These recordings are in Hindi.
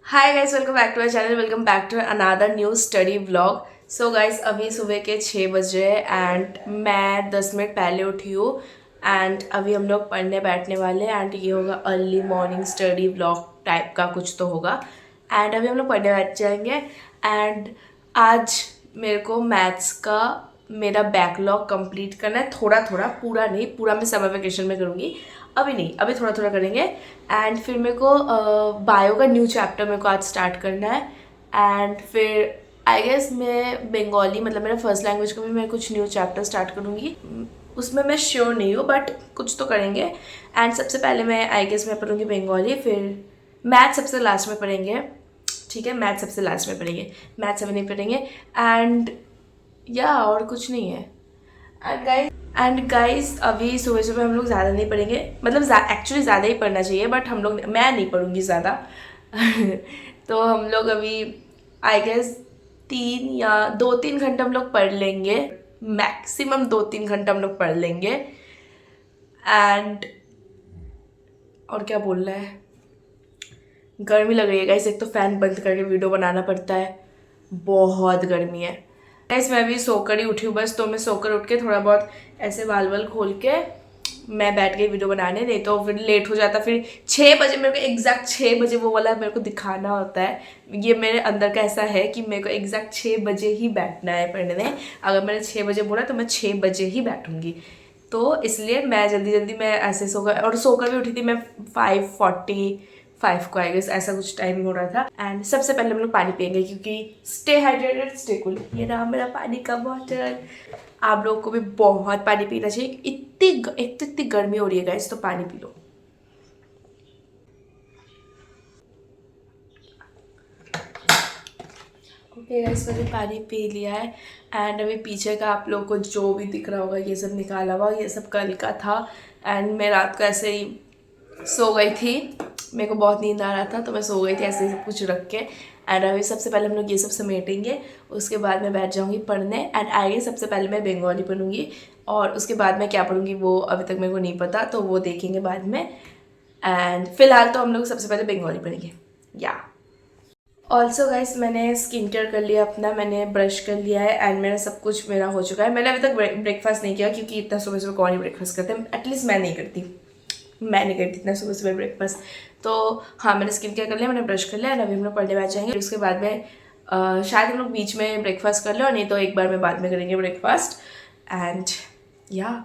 Hi guys, welcome back to our channel. Welcome back to another new study vlog. So guys, अभी सुबह के 6 बजे एंड मैं 10 मिनट पहले उठी हूँ। एंड अभी हम लोग पढ़ने बैठने वाले हैं एंड ये होगा early morning study vlog type का कुछ तो होगा। एंड अभी हम लोग पढ़ने बैठ जाएंगे। एंड आज मेरे को मैथ्स का मेरा बैकलॉग कंप्लीट करना है, थोड़ा थोड़ा, पूरा नहीं। पूरा मैं समर वेकेशन में करूँगी, अभी नहीं, अभी थोड़ा थोड़ा करेंगे। एंड फिर मेरे को बायो का न्यू चैप्टर मेरे को आज स्टार्ट करना है। एंड फिर आई गेस मैं बंगाली, मतलब मेरा फर्स्ट लैंग्वेज का भी मैं कुछ न्यू चैप्टर स्टार्ट करूँगी। उसमें मैं श्योर नहीं हूँ बट कुछ तो करेंगे। एंड सबसे पहले मैं आई गेस मैं पढ़ूँगी बंगाली, फिर मैथ सबसे लास्ट में पढ़ेंगे। ठीक है, मैथ सबसे लास्ट में पढ़ेंगे, मैथ अभी नहीं पढ़ेंगे। एंड या और कुछ नहीं है। एंड गाइस अभी सुबह सुबह हम लोग ज़्यादा नहीं पढ़ेंगे, मतलब एक्चुअली ज़्यादा ही पढ़ना चाहिए बट हम लोग, मैं नहीं पढ़ूँगी ज़्यादा। तो हम लोग अभी आई गेस 2-3 घंटे हम लोग पढ़ लेंगे, मैक्सिमम 2-3 घंटे हम लोग पढ़ लेंगे। एंड और क्या बोल रहा है, गर्मी लग रही है गाइस, एक तो फ़ैन बंद करके वीडियो बनाना पड़ता है, बहुत गर्मी है गाइस। मैं अभी सोकर ही उठी हूँ बस, तो मैं सोकर उठ के थोड़ा बहुत ऐसे बाल वाल खोल के मैं बैठ गई वीडियो बनाने, नहीं तो फिर लेट हो जाता। फिर 6 बजे मेरे को एग्जैक्ट 6 बजे वो वाला मेरे को दिखाना होता है। ये मेरे अंदर का ऐसा है कि मेरे को एग्जैक्ट 6 बजे ही बैठना है पढ़ने। अगर मैंने 6 बजे बोला तो मैं 6 बजे ही बैठूंगी। तो इसलिए मैं जल्दी जल्दी मैं ऐसे सोकर, और सोकर भी उठी थी मैं 5:45 को, आई गेस ऐसा कुछ टाइम हो रहा था। एंड सबसे पहले हम लोग पानी पियेंगे क्योंकि स्टे हाइड्रेटेड स्टे कूल। ये रहा मेरा पानी का बॉटल। आप लोगों को भी बहुत पानी पीना चाहिए, एक तो इतनी गर्मी हो रही है गाइस, तो पानी पी लो। ओके गाइस, मैंने पानी पी लिया है। एंड अभी पीछे का आप लोगों को जो भी दिख रहा होगा ये सब निकाला हुआ, ये सब कल का था। एंड मैं रात को ऐसे ही सो गई थी, मेरे को बहुत नींद आ रहा था तो मैं सो गई थी ऐसे ही सब कुछ रख के। एंड अभी सबसे पहले हम लोग ये सब समेटेंगे, उसके बाद मैं बैठ जाऊँगी पढ़ने। एंड आगे सबसे पहले मैं बंगाली पढ़ूँगी और उसके बाद मैं क्या पढ़ूँगी वो अभी तक मेरे को नहीं पता, तो वो देखेंगे बाद में। एंड फिलहाल तो हम लोग सबसे पहले बंगाली पढ़ेंगे। या ऑल्सो गाइस, मैंने स्किन केयर कर लिया अपना, मैंने ब्रश कर लिया है एंड मेरा सब कुछ मेरा हो चुका है। मैंने अभी तक ब्रेकफास्ट नहीं किया क्योंकि इतना सुबह सुबह कौन ही ब्रेकफास्ट करते हैं, एटलीस्ट मैं नहीं करती इतना सुबह सुबह ब्रेकफास्ट। तो हाँ, मैंने स्किन केयर कर लिया, मैंने ब्रश कर लिया एंड अभी हम लोग पढ़ने बैठ जाएंगे। उसके बाद में शायद हम लोग बीच में ब्रेकफास्ट कर ले, और नहीं तो एक बार में बाद में करेंगे ब्रेकफास्ट। एंड या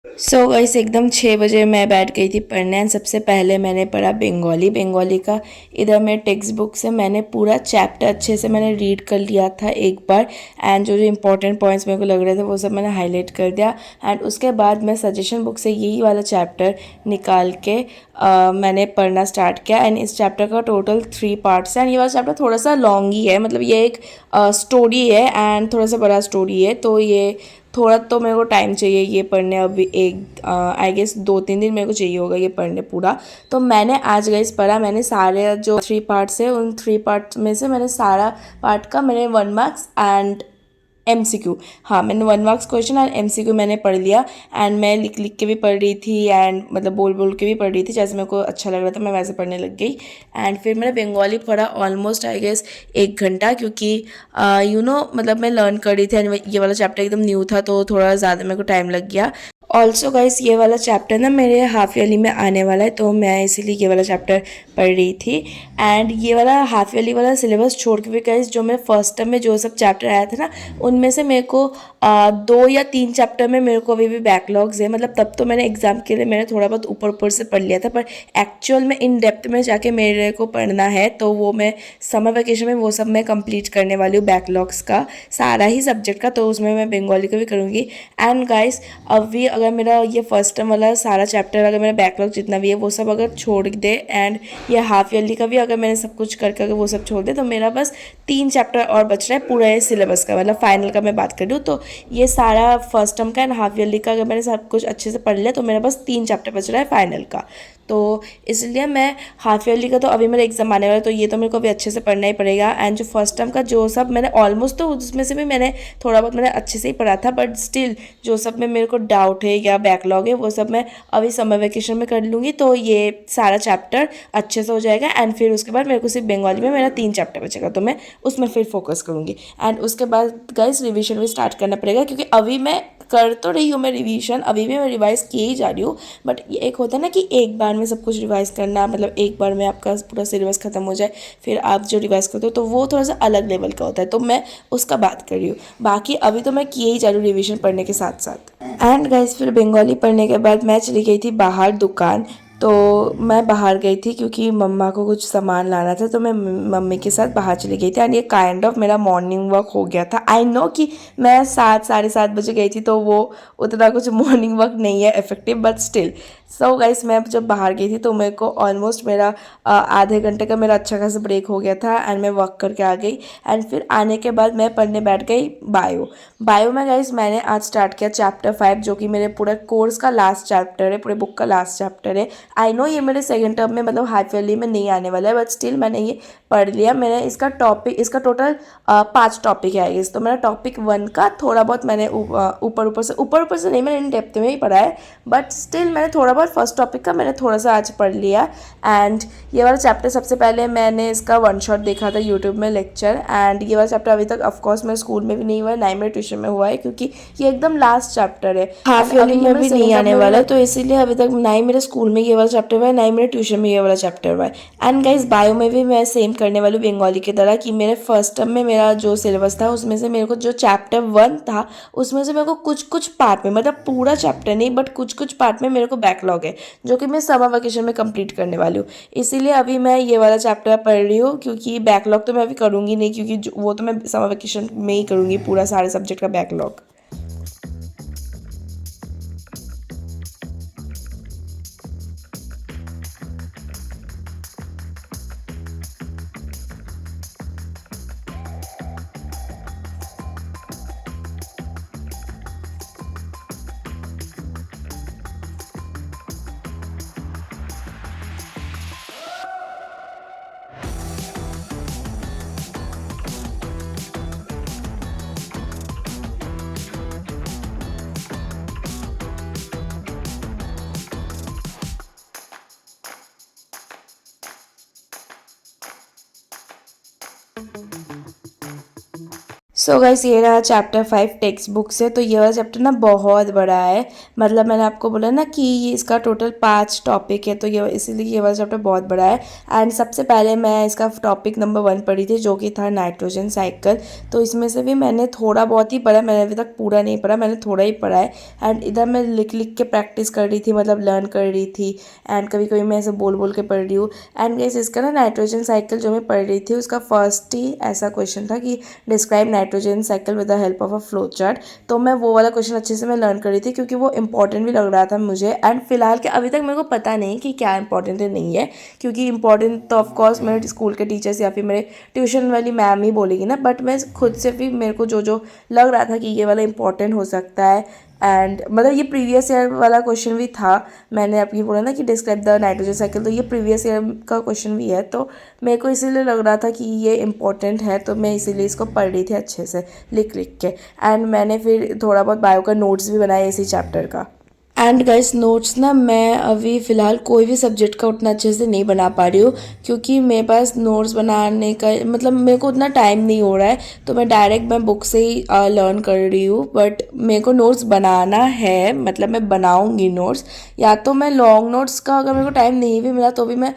सो गाइस, एकदम 6 बजे मैं बैठ गई थी पढ़ने एंड सबसे पहले मैंने पढ़ा बंगाली का। इधर मेरे टेक्स्ट बुक से मैंने पूरा चैप्टर अच्छे से मैंने रीड कर लिया था एक बार। एंड जो जो इंपॉर्टेंट पॉइंट्स मेरे को लग रहे थे वो सब मैंने हाईलाइट कर दिया। एंड उसके बाद मैं सजेशन बुक से यही वाला चैप्टर निकाल के मैंने पढ़ना स्टार्ट किया। एंड इस चैप्टर का टोटल 3 पार्ट्स है एंड ये वाला चैप्टर थोड़ा सा लॉन्ग ही है, मतलब ये एक स्टोरी है एंड थोड़ा सा बड़ा स्टोरी है, तो ये थोड़ा तो मेरे को टाइम चाहिए ये पढ़ने। अभी एक आई गेस 2-3 दिन मेरे को चाहिए होगा ये पढ़ने पूरा। तो मैंने आज गाइस पढ़ा, मैंने सारे जो 3 पार्ट्स है उन 3 पार्ट्स में से मैंने सारा पार्ट का मैंने 1 मार्क्स एंड एमसीक्यू, हाँ मैंने 1 मार्क्स क्वेश्चन और एमसीक्यू मैंने पढ़ लिया। एंड मैं लिख लिख के भी पढ़ रही थी एंड मतलब बोल बोल के भी पढ़ रही थी, जैसे मेरे को अच्छा लग रहा था मैं वैसे पढ़ने लग गई। एंड फिर मैंने बंगाली पढ़ा ऑलमोस्ट आई गेस 1 घंटा, क्योंकि मतलब मैं लर्न कर रही थी एंड ये वाला चैप्टर एकदम न्यू था तो थोड़ा ज़्यादा मेरे को टाइम लग गया। ऑल्सो गाइस, ये वाला चैप्टर ना मेरे हाफ ईयरली में आने वाला है, तो मैं इसीलिए ये वाला चैप्टर पढ़ रही थी। एंड ये वाला हाफ ईयरली वाला सिलेबस छोड़ के भी गाइस, जो मैं फर्स्ट टर्म में जो सब चैप्टर आया था ना उनमें से मेरे को 2 या 3 चैप्टर में मेरे को अभी भी बैकलॉग्स है। मतलब तब तो मैंने एग्जाम के लिए मैंने थोड़ा बहुत ऊपर ऊपर से पढ़ लिया था, पर एक्चुअल में इन डेप्थ में जाके मेरे को पढ़ना है तो वो मैं समर वेकेशन में वो सब मैं कंप्लीट करने वाली हूँ, बैकलॉग्स का सारा ही सब्जेक्ट का, तो उसमें मैं बंगाली का भी करूँगी। एंड गाइस, अभी अगर मेरा ये फर्स्ट टर्म वाला सारा चैप्टर, अगर मेरा बैकलॉग जितना भी है वो सब अगर छोड़ दे एंड ये हाफ ईयरली का भी अगर मैंने सब कुछ करके अगर वो सब छोड़ दे, तो मेरा बस 3 चैप्टर और बच रहा है पूरा ये सिलेबस का, मतलब फाइनल का मैं बात कर रही हूँ। तो ये सारा फर्स्ट टर्म का एंड हाफ ईयरली का अगर मैंने सब कुछ अच्छे से पढ़ लिया तो मेरा बस 3 चैप्टर बच रहा है फाइनल का। तो इसलिए मैं हाफ ईयरली का तो अभी मेरा एग्ज़ाम आने वाला है, तो ये तो मेरे को अभी अच्छे से पढ़ना ही पड़ेगा। एंड जो फर्स्ट टर्म का जो सब मैंने ऑलमोस्ट, तो उसमें से भी मैंने थोड़ा बहुत मैंने अच्छे से ही पढ़ा था, बट स्टिल जो सब में मेरे को डाउट है या बैकलॉग है वो सब मैं अभी समर वेकेशन में कर लूँगी, तो ये सारा चैप्टर अच्छे से हो जाएगा। एंड फिर उसके बाद मेरे को सिर्फ बंगाली में मेरा 3 चैप्टर बचेगा, तो मैं उसमें फिर फोकस करूँगी। एंड उसके बाद गाइस रिविजन भी स्टार्ट करना पड़ेगा, क्योंकि अभी मैं कर तो रही हूँ मैं रिवीजन, अभी भी मैं रिवाइज़ किए ही जा रही हूँ, बट ये एक होता है ना कि एक बार में सब कुछ रिवाइज़ करना, मतलब एक बार में आपका पूरा सिलेबस ख़त्म हो जाए फिर आप जो रिवाइज़ करते हो, तो वो थोड़ा सा अलग लेवल का होता है, तो मैं उसका बात कर रही हूँ। बाकी अभी तो मैं किए ही जा रही हूँ रिविजन पढ़ने के साथ साथ। एंड गाइस फिर बंगाली पढ़ने के बाद मैं चली गई थी बाहर दुकान। तो मैं बाहर गई थी क्योंकि मम्मा को कुछ सामान लाना था, तो मैं मम्मी के साथ बाहर चली गई थी। एंड ये काइंड ऑफ मेरा मॉर्निंग वॉक हो गया था। आई नो कि मैं 7 साढ़े 7 बजे गई थी, तो वो उतना कुछ मॉर्निंग वॉक नहीं है effective, but still. So guys मैं जब बाहर गई थी तो मेरे को ऑलमोस्ट मेरा आधे घंटे का मेरा अच्छा खासा ब्रेक हो गया था, एंड मैं वॉक करके आ गई। एंड फिर आने के बाद मैं पढ़ने बैठ गई बायो में। गाइस मैंने आज स्टार्ट किया चैप्टर 5, जो कि मेरे पूरे कोर्स का लास्ट चैप्टर है, पूरे बुक का लास्ट चैप्टर है। आई नो ये मेरे सेकंड टर्म में मतलब हाफ ईयरली में नहीं आने वाला है, बट स्टिल मैंने ये पढ़ लिया। मैंने इसका टोटल 5 टॉपिक है इस, तो मेरा टॉपिक 1 का थोड़ा बहुत मैंने ऊपर से नहीं, मैंने इन डेप्थ में ही पढ़ा है, बट स्टिल मैंने थोड़ा बहुत फर्स्ट टॉपिक का मैंने थोड़ा सा आज पढ़ लिया। एंड ये वाला चैप्टर सबसे पहले मैंने इसका वन शॉट देखा था यूट्यूब में लेक्चर। एंड ये वाला चैप्टर अभी तक ऑफकोर्स मेरे स्कूल में भी नहीं हुआ है, ना ही मेरे ट्यूशन में हुआ है, क्योंकि ये एकदम लास्ट चैप्टर है, हाफ ईयरली में भी नहीं आने वाला है, तो इसीलिए अभी तक ना ही मेरे स्कूल में ये वाला चैप्टर हुआ है, ना ही मेरे ट्यूशन में ये वाला चैप्टर हुआ है। एंड गाइस बायो में भी मैं सेम करने वाली हूँ बंगाली की तरह, कि मेरे फर्स्ट टर्म में मेरा जो सिलेबस था उसमें से मेरे को जो चैप्टर 1 था उसमें से मेरे को कुछ कुछ पार्ट में, मतलब पूरा चैप्टर नहीं बट कुछ कुछ पार्ट में मेरे को बैकलॉग है, जो कि मैं समर वेकेशन में कंप्लीट करने वाली हूँ। इसीलिए अभी मैं ये वाला चैप्टर पढ़ रही हूँ, क्योंकि बैकलॉग तो मैं अभी करूँगी नहीं, क्योंकि वो तो मैं समर वेकेशन में ही करूँगी पूरा सारे सब्जेक्ट का बैकलॉग। सो गाइस ये रहा चैप्टर 5 टेक्स्ट बुक से। तो ये वाला चैप्टर ना बहुत बड़ा है, मतलब मैंने आपको बोला ना कि ये इसका टोटल 5 टॉपिक है, तो ये इसीलिए ये वाला चैप्टर बहुत बड़ा है। एंड सबसे पहले मैं इसका टॉपिक नंबर 1 पढ़ी थी, जो कि था नाइट्रोजन साइकिल। तो इसमें से भी मैंने थोड़ा बहुत ही पढ़ा, मैंने अभी तक पूरा नहीं पढ़ा, मैंने थोड़ा ही पढ़ा है। एंड इधर मैं लिख लिख के प्रैक्टिस कर रही थी, मतलब लर्न कर रही थी। एंड कभी कभी मैं ऐसे बोल बोल के पढ़ रही हूँ। एंड गाइस इसका ना नाइट्रोजन साइकिल जो मैं पढ़ रही थी उसका फर्स्ट ही ऐसा क्वेश्चन था कि describe nitrogen cycle with the help of a flow chart. तो मैं वो वाला क्वेश्चन अच्छे से मैं लर्न कर रही थी, क्योंकि वो इंपॉर्टेंट भी लग रहा था मुझे। एंड फिलहाल के अभी तक मेरे को पता नहीं कि क्या इंपॉर्टेंट है नहीं है, क्योंकि इंपॉर्टेंट तो ऑफकोर्स मेरे स्कूल के टीचर्स या फिर मेरे ट्यूशन वाली मैम ही बोलेगी ना, बट मैं खुद से भी मेरे को जो जो लग रहा था कि ये वाला इंपॉर्टेंट हो सकता है। एंड मतलब ये प्रीवियस ईयर वाला क्वेश्चन भी था। मैंने अभी बोला ना कि डिस्क्राइब द नाइट्रोजन साइकिल, तो ये प्रीवियस ईयर का क्वेश्चन भी है, तो मेरे को इसीलिए लग रहा था कि ये इंपॉर्टेंट है, तो मैं इसीलिए इसको पढ़ रही थी अच्छे से लिख लिख के। एंड मैंने फिर थोड़ा बहुत बायो का नोट्स भी बनाया इसी चैप्टर का। एंड गाइस नोट्स ना मैं अभी फ़िलहाल कोई भी सब्जेक्ट का उतना अच्छे से नहीं बना पा रही हूँ, क्योंकि मेरे पास नोट्स बनाने का मतलब मेरे को उतना टाइम नहीं हो रहा है, तो मैं डायरेक्ट मैं बुक से ही लर्न कर रही हूँ। बट मेरे को नोट्स बनाना है, मतलब मैं बनाऊँगी नोट्स, या तो मैं लॉन्ग नोट्स का अगर मेरे को टाइम नहीं भी मिला तो भी मैं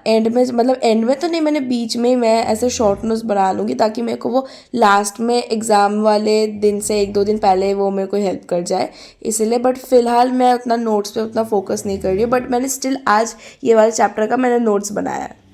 एंड में, मतलब एंड में तो नहीं, मैंने बीच में ही मैं ऐसे शॉर्ट नोट्स बना लूँगी, ताकि मेरे को वो लास्ट में एग्ज़ाम वाले दिन से 1-2 दिन पहले वो मेरे को हेल्प कर जाए, इसलिए। बट फिलहाल मैं उतना नोट्स पे उतना फोकस नहीं कर रही हूँ, बट मैंने स्टिल आज ये वाले चैप्टर का मैंने नोट्स बनाया है।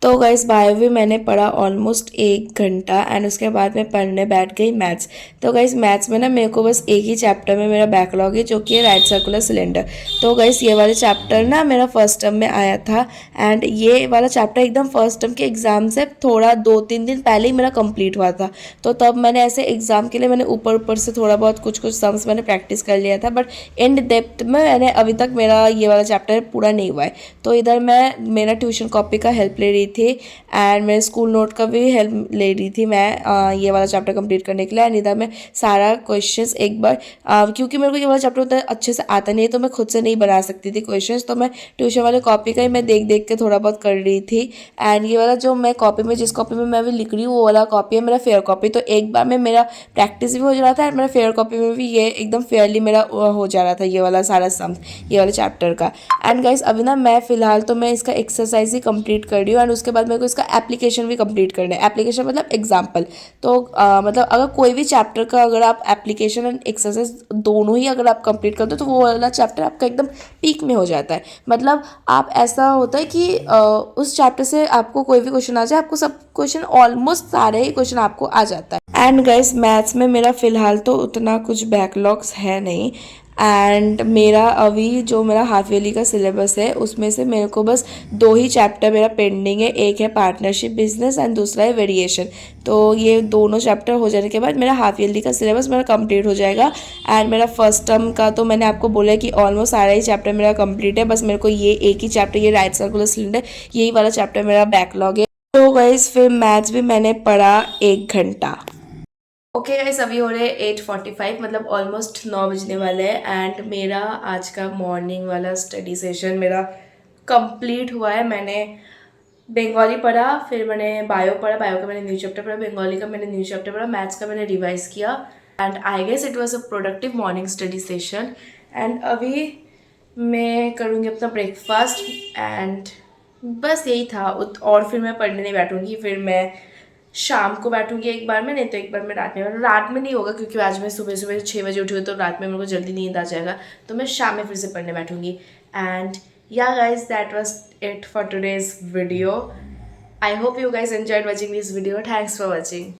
तो तो गाइस बायो भी मैंने पढ़ा ऑलमोस्ट 1 घंटा एंड उसके बाद मैं पढ़ने बैठ गई मैथ्स। तो गाइस मैथ्स में ना मेरे को बस एक ही चैप्टर में मेरा बैकलॉग है जो कि है राइट सर्कुलर सिलेंडर। तो गाइस ये वाले चैप्टर ना मेरा फर्स्ट टर्म में आया था एंड ये वाला चैप्टर एकदम फर्स्ट टर्म के एग्ज़ाम से थोड़ा 2-3 दिन पहले ही मेरा कंप्लीट हुआ था। तो तब मैंने ऐसे एग्ज़ाम के लिए मैंने ऊपर ऊपर से थोड़ा बहुत कुछ कुछ सम्स मैंने प्रैक्टिस कर लिया था, बट इन डेप्थ में मैंने अभी तक मेरा ये वाला चैप्टर पूरा नहीं हुआ है। तो इधर मैं मेरा ट्यूशन कॉपी का हेल्प ले रही थी एंड मेरे स्कूल नोट का भी हेल्प ले रही थी मैं ये वाला चैप्टर कंप्लीट करने के लिए। एंड इधर मैं सारा क्वेश्चंस एक बार क्योंकि मेरे को ये वाला चैप्टर उतना अच्छे से आता नहीं है तो मैं खुद से नहीं बना सकती थी क्वेश्चंस, तो मैं ट्यूशन वाले कॉपी का ही मैं देख देख के थोड़ा बहुत कर रही थी। एंड ये वाला जो मैं कॉपी में जिस कॉपी में मैं अभी लिख रही हूँ वो वाला कॉपी है मेरा फेयर कॉपी। तो एक बार में मेरा प्रैक्टिस भी हो जा रहा था एंड मेरा फेयर कॉपी में भी ये एकदम फेयरली मेरा हो जा रहा था ये वाला सारा सम ये वाले चैप्टर का। एंड गाइस अभी ना मैं फ़िलहाल तो मैं इसका एक्सरसाइज ही कंप्लीट कर रही हूँ एंड उसके बाद मेरे को इसका एप्लीकेशन भी कंप्लीट करना है। एप्लीकेशन मतलब एग्जाम्पल। तो मतलब अगर कोई भी चैप्टर का अगर आप एप्लीकेशन एंड एक्सरसाइज दोनों ही अगर आप कंप्लीट कर दो तो वो वाला चैप्टर आपका एकदम पीक में हो जाता है। मतलब आप ऐसा होता है कि उस चैप्टर से आपको कोई भी क्वेश्चन आ जाए आपको सब क्वेश्चन ऑलमोस्ट सारे ही क्वेश्चन आपको आ जाता है। एंड गाइस मैथ्स में मेरा फ़िलहाल तो उतना कुछ बैकलॉग्स है नहीं एंड मेरा अभी जो मेरा हाफ ईयरली का सिलेबस है उसमें से मेरे को बस 2 ही चैप्टर मेरा पेंडिंग है। एक है पार्टनरशिप बिजनेस एंड दूसरा है वेरिएशन। तो ये दोनों चैप्टर हो जाने के बाद मेरा हाफ ईयरली का सिलेबस मेरा कंप्लीट हो जाएगा। एंड मेरा फर्स्ट टर्म का तो मैंने आपको बोला है कि ऑलमोस्ट सारा ही चैप्टर मेरा कंप्लीट है, बस मेरे को ये एक ही चैप्टर ये राइट सर्कुलर सिलेंडर यही वाला चैप्टर मेरा बैकलॉग है। तो गाइस फिर मैथ्स भी मैंने पढ़ा 1 घंटा। ओके गाइस अभी हो रहे 8:45 मतलब ऑलमोस्ट 9 बजने वाले हैं एंड मेरा आज का मॉर्निंग वाला स्टडी सेशन मेरा कंप्लीट हुआ है। मैंने बंगाली पढ़ा, फिर मैंने बायो पढ़ा, बायो का मैंने न्यू चैप्टर पढ़ा, बंगाली का मैंने न्यू चैप्टर पढ़ा, मैथ्स का मैंने रिवाइज किया and I guess it was a productive morning study session. And अभी मैं करूँगी अपना ब्रेकफास्ट एंड बस यही था। और फिर मैं पढ़ने नहीं बैठूँगी, फिर मैं शाम को बैठूंगी एक बार में, नहीं तो एक बार में रात में नहीं होगा क्योंकि आज मैं सुबह सुबह 6 बजे उठी हुई तो रात में मेरे को जल्दी नींद आ जाएगा, तो मैं शाम में फिर से पढ़ने बैठूंगी। And yeah guys that was it for today's video. I hope you guys enjoyed watching this video. Thanks for watching.